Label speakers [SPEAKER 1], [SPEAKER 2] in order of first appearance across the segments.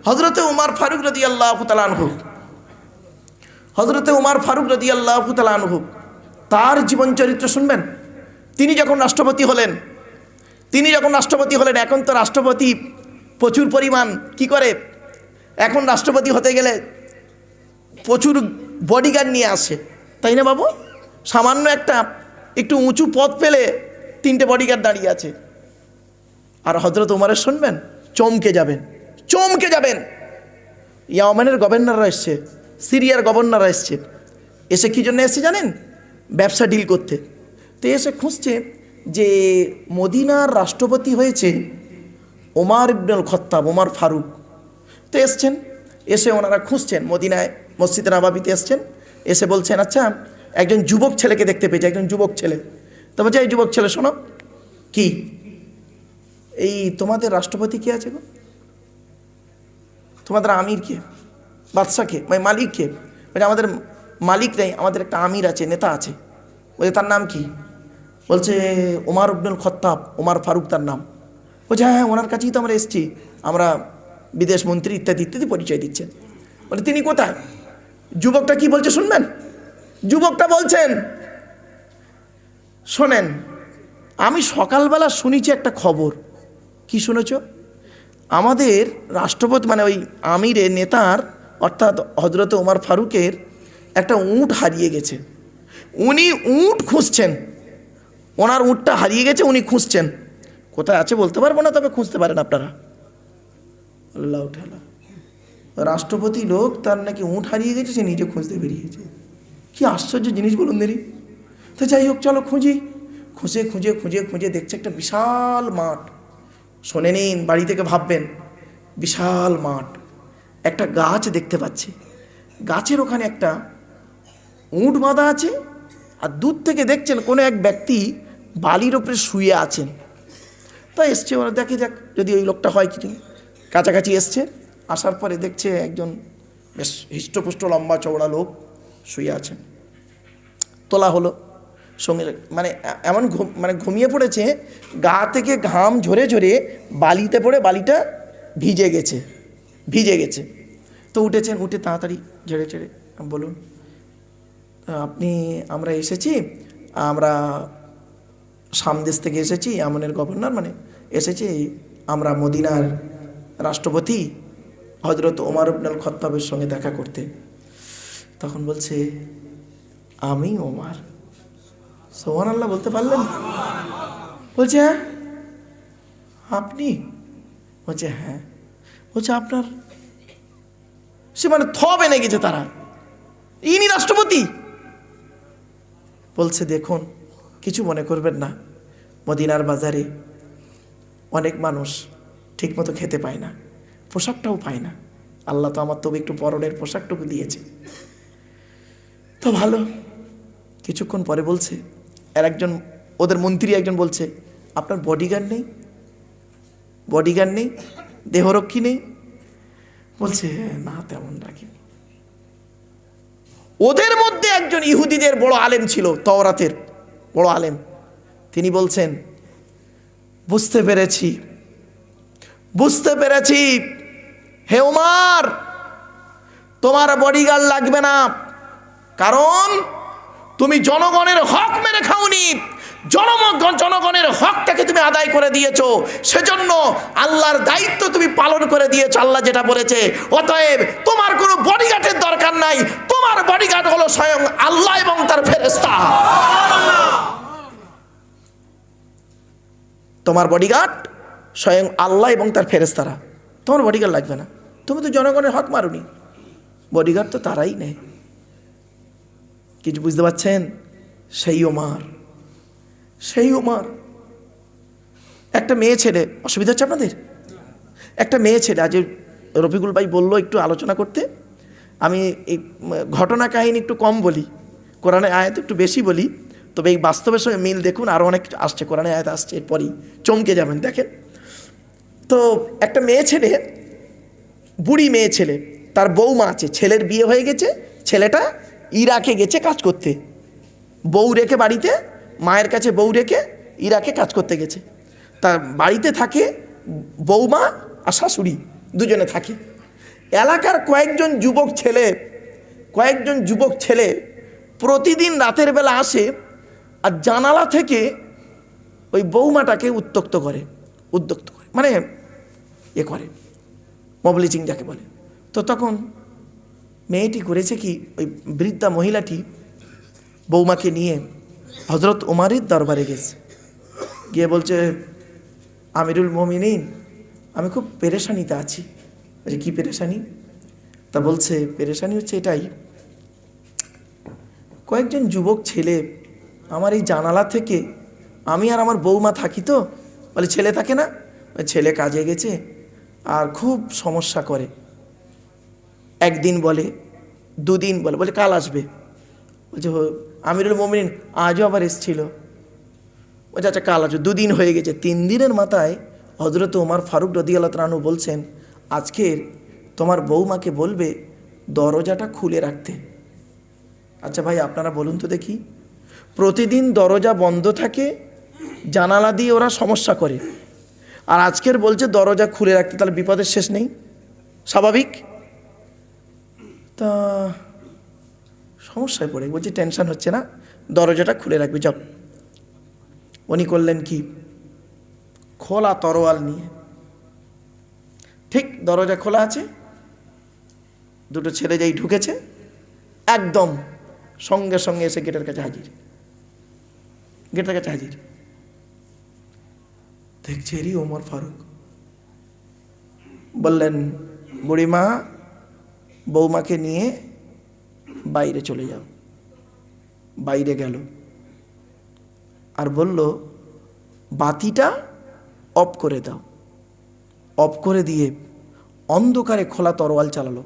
[SPEAKER 1] হযরতে উমর ফারুক রাদিয়াল্লাহু তাআলা আনহু, হযরতে উমর ফারুক রাদিয়াল্লাহু তাআলা আনহু তার জীবন চরিত্র শুনবেন। তিনি যখন রাষ্ট্রপতি হলেন, এখন তো রাষ্ট্রপতি প্রচুর পরিমাণ কি করে, এখন রাষ্ট্রপতি হতে গেলে প্রচুর বডিগার্ড নিয়ে আসে, তাই না বাবু? সামান্য একটু উঁচু পদ পেলে 3টে বডিগার্ড দাঁড়িয়ে আছে। আর হযরত উমরের শুনবেন, চমকে যাবেন। ইয়ামানের গভর্নররা এসছে, সিরিয়ার গভর্নররা এসছে, এসে কী জন্য এসছে জানেন? ব্যবসা ডিল করতে। তো এসে খুঁজছে যে মদিনার রাষ্ট্রপতি হয়েছে ওমর ইবনুল খাত্তাব, ওমর ফারুক। তো এসে ওনারা খুঁজছেন, মদিনায় মসজিদে নববীতে এসছেন, এসে বলছেন আচ্ছা একজন যুবক ছেলেকে দেখতে পেয়েছে, একজন যুবক ছেলে। তো বলছে এই যুবক ছেলে শোনো, কি এই তোমাদের রাষ্ট্রপতি কে আছে গো? তোমাদের আমির কে, বাদশাহ কে, মানে মালিক কে? বলছে আমাদের মালিক নেই, আমাদের একটা আমির আছে, নেতা আছে। বলছে তার নাম কি? বলছে ওমর ইবনুল খাত্তাব, ওমর ফারুক তার নাম। বলছে হ্যাঁ, ওনার কাছেই তো আমরা এসেছি, আমরা বিদেশ মন্ত্রী ইত্যাদি ইত্যাদি পরিচয় দিচ্ছেন। বলে তিনি কোথায়? যুবকটা কি বলছে শুনবেন? যুবকটা বলছেন, শোনেন, আমি সকালবেলা শুনেছি একটা খবর। কি শুনেছ? আমাদের রাষ্ট্রপতি মানে ওই আমিরের নেতার অর্থাৎ হযরত ওমর ফারুকের একটা উট হারিয়ে গেছে। উনি উট খুঁজছেন, ওনার উটটা হারিয়ে গেছে, উনি খুঁজছেন। কোথায় আছে বলতে পারবো না, তবে খুঁজতে পারেন আপনারা। আল্লাহ তাআলা, রাষ্ট্রপতি লোক, তার নাকি উট হারিয়ে গেছে, সে নিজে খুঁজতে বেরিয়েছে। কি আশ্চর্য জিনিস বলুন দেরি। তো যাই হোক, চলো খুঁজে খুঁজে দেখছে একটা বিশাল মাঠ। শোনে নিন, বাড়ি থেকে ভাববেন, বিশাল মাঠ, একটা গাছ দেখতে পাচ্ছে, গাছের ওখানে একটা উট বাঁধা আছে, আর দূর থেকে দেখছেন কোনো এক ব্যক্তি বালির ওপরে শুয়ে আছেন। তাই এসছে, ওরা দেখে যাক যদি ওই লোকটা হয় কিছু। কাছাকাছি এসছে, আসার পরে দেখছে একজন বেশ হৃষ্টপুষ্ট লম্বা চওড়া লোক শুয়ে আছেন। তোলা হলো, সঙ্গে মানে এমন ঘুমিয়ে পড়েছে, গা থেকে ঘাম ঝরে বালিতে পড়ে বালিটা ভিজে গেছে। তো উঠেছেন, উঠে তাড়াতাড়ি ঝেড়ে বলুন আমরা এসেছি, আমরা সামদেশ থেকে এসেছি, ইয়ামানের গভর্নর এসেছি, আমরা মদিনার রাষ্ট্রপতি হযরত ওমর ইবনুল খাত্তাবের সঙ্গে দেখা করতে। তখন বলছে আমি ওমর। সুবহানাল্লাহ বলতে পারলেন? বলছে হ্যাঁ আপনি? বলছে হ্যাঁ। বলছে আপনার, সে থ বেনে গেছে তারা, ইনি রাষ্ট্রপতি? বলছে দেখুন, কিছু মনে করবেন না, মদিনার বাজারে অনেক মানুষ ঠিকমতো খেতে পায় না, পোশাকটাও পায় না, আল্লাহ তো আমার তবে একটু পরনের পোশাকটুকু দিয়েছে, তো ভালো। কিছুক্ষণ পরে বলছে ওদের মন্ত্রী একজন বলছে আপনার বডিগার্ড নেই, দেহরক্ষী নেই? বলছে না, তেমন রাখিনি। ওদের মধ্যে একজন ইহুদিদের বড় আলেম ছিল, তাওরাতের বড় আলেম, তিনি বলছেন বুঝতে পেরেছি হে ওমর, তোমার বডিগার্ড লাগবে না, কারণ তুমি জনগণের হক মেরে খাওনি, জনগণের হকটাকে তুমি আদায় করে দিয়েছো, সেজন্য আল্লাহর দায়িত্ব তুমি পালন করে দিয়েছো, আল্লাহ যেটা বলেছে। অতএব তোমার কোনো বডিগার্ডের দরকার নাই, তোমার বডিগার্ড হলো স্বয়ং আল্লাহ এবং তার ফেরেশতা। তোমার বডিগার্ড স্বয়ং আল্লাহ এবং তার ফেরেশতারা, তোমার বডিগার্ড লাগবে না, তুমি তো জনগণের হক মারুনি, বডিগার্ড তো তারাই নেয়। কিছু বুঝতে পারছেন? সেই ওমর একটা মেয়ে ছেলে, অসুবিধা হচ্ছে আপনাদের? একটা মেয়ে ছেলে, আজ রফিকুল ভাই বললো একটু আলোচনা করতে, আমি এই ঘটনা কাহিনী একটু কম বলি, কোরআনের আয়াত একটু বেশি বলি, তবে এই বাস্তবের সঙ্গে মিল দেখুন, আরও অনেক আসছে, কোরআনের আয়াত আসছে, এরপরই চমকে যাবেন। দেখেন তো, একটা মেয়ে ছেলে, বুড়ি মেয়ে ছেলে, তার বউমা আছে, ছেলের বিয়ে হয়ে গেছে, ছেলেটা ইরাকে গেছে কাজ করতে, বউ রেখে বাড়িতে, মায়ের কাছে বউ রেখে ইরাকে কাজ করতে গেছে। তার বাড়িতে থাকে বৌমা আর শাশুড়ি, দুজনে থাকে। এলাকার কয়েকজন যুবক ছেলে প্রতিদিন রাতের বেলা আসে আর জানালা থেকে ওই বৌমাটাকে উদ্যক্ত করে, মানে করে মবলিচিং যাকে বলে। তো তখন মেয়েটি করেছে কি, ওই বৃদ্ধা মহিলাটি বৌমাকে নিয়ে হজরত উমারের দরবারে গেছে, গিয়ে বলছে, আমিরুল মুমিনিন, আমি খুব পেরেশানিতে আছি। বলছে, কী পেরেশানি? তা বলছে, পেরেশানি হচ্ছে এটাই, কয়েকজন যুবক ছেলে আমার এই জানালা থেকে, আমি আর আমার বৌমা থাকি তো, বলে ছেলে থাকে না, ছেলে কাজে গেছে আর খুব সমস্যা করে, একদিন বলে, দুদিন বলে কাল আসবে। বলছে আমিরুল মুমিনিন আজও আবার এসছিল। বলছে আচ্ছা কাল আসবে, দুদিন হয়ে গেছে, 3 দিনের মাথায় হজরত ওমর ফারুক রাদিয়াল্লাহু তাআলা আনহু বলছেন, আজকের তোমার বৌমাকে বলবে দরজাটা খুলে রাখতে। আচ্ছা ভাই আপনারা বলুন তো দেখি, প্রতিদিন দরজা বন্ধ থাকে, জানালা দিয়ে ওরা সমস্যা করে, আর আজকের বলছে দরজা খুলে রাখতে, তাহলে বিপদের শেষ নেই? স্বাভাবিক? তা সমস্যায় পড়ে বলছি, টেনশন হচ্ছে না, দরজাটা খুলে রাখবে, যাও। উনি করলেন কি, খোলা তরোয়াল নিয়ে, ঠিক দরজা খোলা আছে, দুটো ছেলে যেই ঢুকেছে একদম সঙ্গে সঙ্গে এসে গেটের কাছে হাজির। দেখছে এরই ওমর ফারুক। বললেন, বুড়িমা বৌমাকে নিয়ে বাইরে চলে যাও। বাইরে গেল আর বলল, বাতিটা অফ করে দাও। অফ করে দিয়ে অন্ধকারে খোলা তরোয়াল চালালো।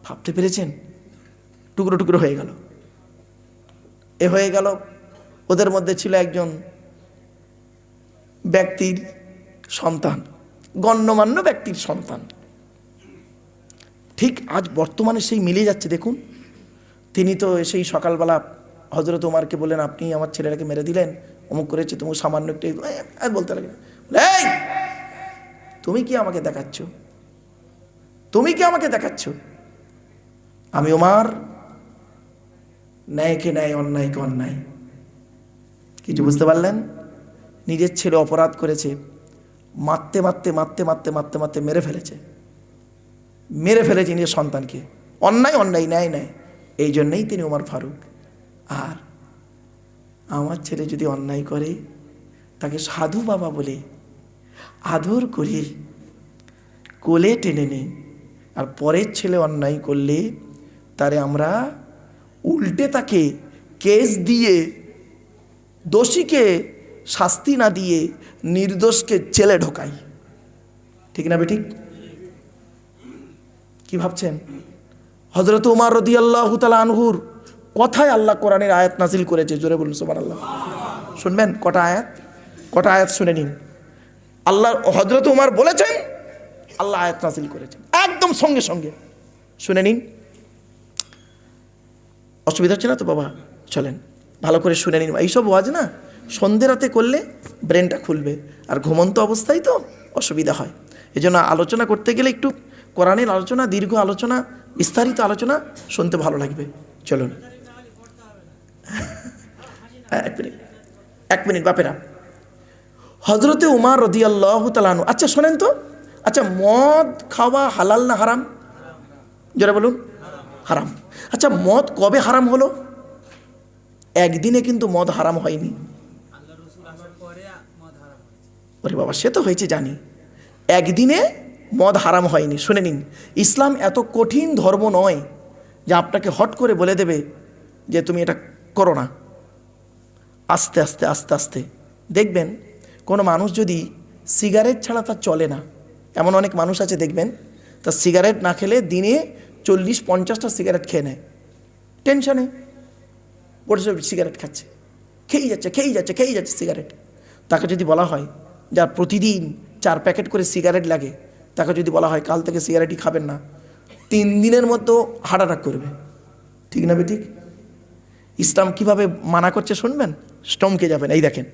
[SPEAKER 1] ভাবতে পেরেছেন? টুকরো টুকরো হয়ে গেল। হয়ে গেল, ওদের মধ্যে ছিল একজন ব্যক্তির সন্তান, গণ্যমান্য ব্যক্তির সন্তান। ঠিক আজ বর্তমানে সেই মিলে যাচ্ছে। দেখুন, তিনি তো সেই সকালবেলা হজরত ওমরকে বললেন, আপনি আমার ছেলেটাকে মেরে দিলেন, অমুক করেছে, তুমি সামান্য একটু বলতে লাগলেন, এই তুমি কি আমাকে দেখাচ্ছ? আমি ওমর, ন্যায়কে ন্যায়, অন্যায়কে অন্যায়। কিছু বুঝতে পারলেন? নিজের ছেলে অপরাধ করেছে, মারতে মেরে ফেলেছে নিজের সন্তানকে। অন্যায়, ন্যায় ন্যায়। এই জন্যই তিনি ওমর ফারুক। আর আমার ছেলে যদি অন্যায় করে, তাকে সাধু বাবা বলে আদর করে কোলে টেনে নেই। আর পরের ছেলে অন্যায় করলে তারে আমরা উল্টে তাকে কেস দিয়ে, দোষীকে শাস্তি না দিয়ে নির্দোষকে জেলে ঢোকাই। ঠিক না বেঠিক? কি ভাবছেন? হযরত ওমর রাদিয়াল্লাহু তাআলা আনহুর কথায় আল্লাহ কোরআনের আয়াত নাজিল করেছে। জোরে বলুন সুবহানাল্লাহ। শুনবেন কটা আয়াত শুনে নিন। আল্লাহ, হযরত ওমর বলেছেন, আল্লাহ আয়াত নাজিল করেছেন একদম সঙ্গে সঙ্গে। শুনে নিন। অসুবিধা হচ্ছে না তো বাবা? চলেন ভালো করে শুনে নিন। এইসব ওয়াজ না সন্ধ্যে রাতে করলে ব্রেনটা খুলবে, আর ঘুমন্ত অবস্থায় তো অসুবিধা হয়। এই জন্য আলোচনা করতে গেলে একটু কোরআনের আলোচনা, দীর্ঘ আলোচনা, বিস্তারিত আলোচনা শুনতে ভালো লাগবে। চলুন এক মিনিট বাপেরা। হযরতে উমর রাদিয়াল্লাহু তাআলা আনহু, আচ্ছা শোনেন তো, আচ্ছা মদ খাওয়া হালাল না হারাম? যারা বলুন হারাম। আচ্ছা মদ কবে হারাম হলো? একদিনে কিন্তু মদ হারাম হয়নি। ওরে বাবা, সে তো হয়েছে জানি, একদিনে মদ হারাম হয়নি। শুনে নিন, ইসলাম এত কঠিন ধর্ম নয় যে আপনাকে হট করে বলে দেবে যে তুমি এটা করো না। আস্তে আস্তে আস্তে আস্তে দেখবেন, কোনো মানুষ যদি সিগারেট ছাড়া তার চলে না, এমন অনেক মানুষ আছে দেখবেন, তার সিগারেট না খেলে দিনে 40-50টা সিগারেট খেয়ে নেয়, টেনশনে বসে সিগারেট খাচ্ছে, খেয়েই যাচ্ছে সিগারেট। তাকে যদি বলা হয়, যার প্রতিদিন 4 প্যাকেট করে সিগারেট লাগে, তাকে যদি বলা হয় কাল থেকে সিগারেটই খাবেন না, 3 দিনের মতো হার্ট অ্যাটাক করবে। ঠিক না বেঠিক? ইসলাম কিভাবে মানা করছে শুনবেন, স্টমকে যাবেন। এই দেখেন,